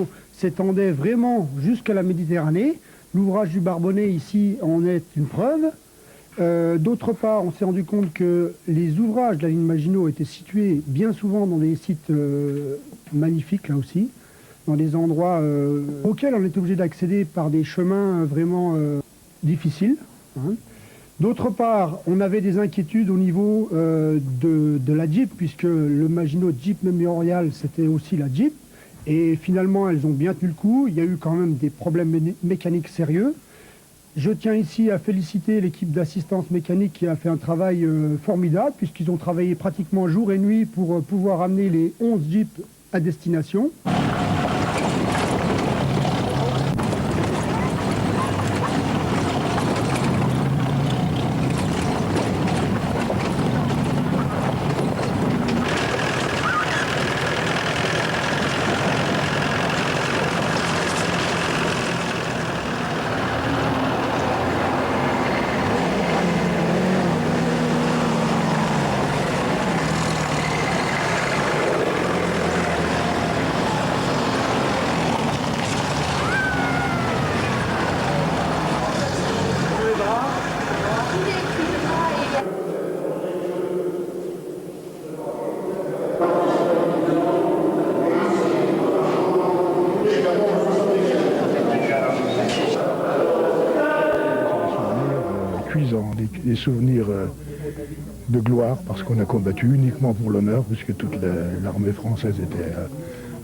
Maginot s'étendait vraiment jusqu'à la Méditerranée. L'ouvrage du Barbonnet ici en est une preuve. D'autre part, on s'est rendu compte que les ouvrages de la ligne Maginot étaient situés bien souvent dans des sites magnifiques, là aussi, dans des endroits auxquels on est obligé d'accéder par des chemins vraiment difficiles. Hein. D'autre part, on avait des inquiétudes au niveau de la Jeep, puisque le Maginot Jeep Memorial, c'était aussi la Jeep. Et finalement, elles ont bien tenu le coup. Il y a eu quand même des problèmes mécaniques sérieux. Je tiens ici à féliciter l'équipe d'assistance mécanique qui a fait un travail formidable, puisqu'ils ont travaillé pratiquement jour et nuit pour pouvoir amener les 11 Jeeps à destination. Des souvenirs de gloire, parce qu'on a combattu uniquement pour l'honneur, puisque toute l'armée française était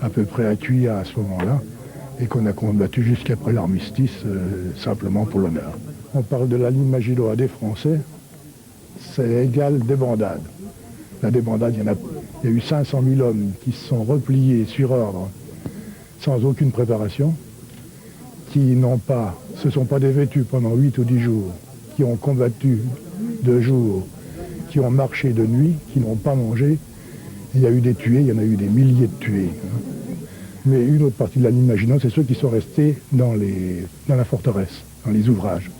à peu près à cuire à ce moment-là, et qu'on a combattu jusqu'après l'armistice simplement pour l'honneur. On parle de la ligne Maginot à des Français, c'est égal débandade. La débandade, il y a eu 500 000 hommes qui se sont repliés sur ordre, sans aucune préparation, qui se sont pas dévêtus pendant 8 ou 10 jours, qui ont combattu de jour, qui ont marché de nuit, qui n'ont pas mangé. Il y a eu des tués, il y en a eu des milliers de tués. Mais une autre partie de la ligne Maginot, c'est ceux qui sont restés dans la forteresse, dans les ouvrages.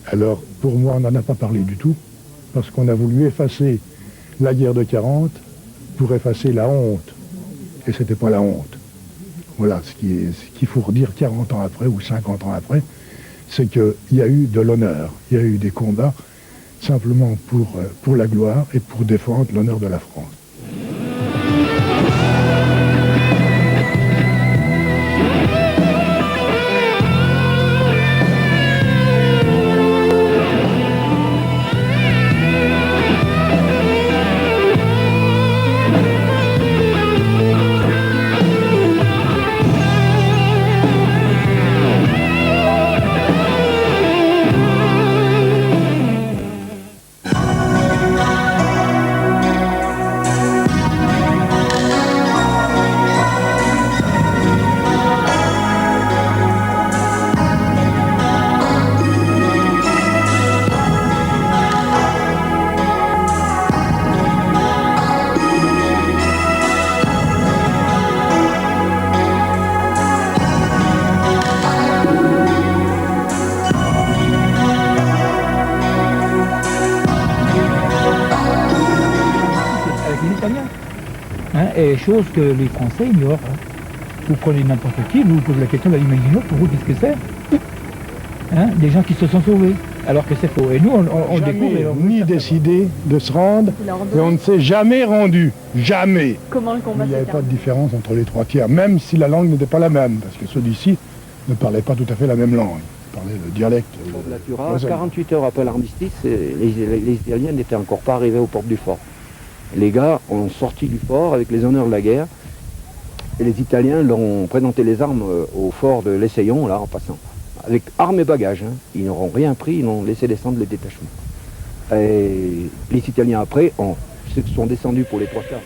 Alors, pour moi, on n'en a pas parlé du tout, parce qu'on a voulu effacer la guerre de 40 pour effacer la honte. Et c'était pas la honte. Voilà, ce qu'il faut redire 40 ans après ou 50 ans après, c'est qu'il y a eu de l'honneur, il y a eu des combats simplement pour la gloire et pour défendre l'honneur de la France. Et chose que les Français ignorent. Vous prenez n'importe qui, vous posez la question de la ligne Maginot, pour vous, qu'est-ce que c'est? Des gens qui se sont sauvés, alors que c'est faux. Et nous, on découvre... Et on ni décidé de se rendre, et on ne s'est jamais rendu. Jamais. Comment le combat? Il n'y avait pas de différence entre les trois tiers, même si la langue n'était pas la même, parce que ceux d'ici ne parlaient pas tout à fait la même langue. Ils parlaient le dialecte. La Tura, 48 heures après l'armistice, les Italiens n'étaient encore pas arrivés aux portes du fort. Les gars ont sorti du fort avec les honneurs de la guerre, et les Italiens leur ont présenté les armes au fort de l'Essayon, là, en passant. Avec armes et bagages, hein. Ils n'auront rien pris, ils n'ont laissé descendre les détachements. Et les Italiens après se sont descendus pour les 3 quarts.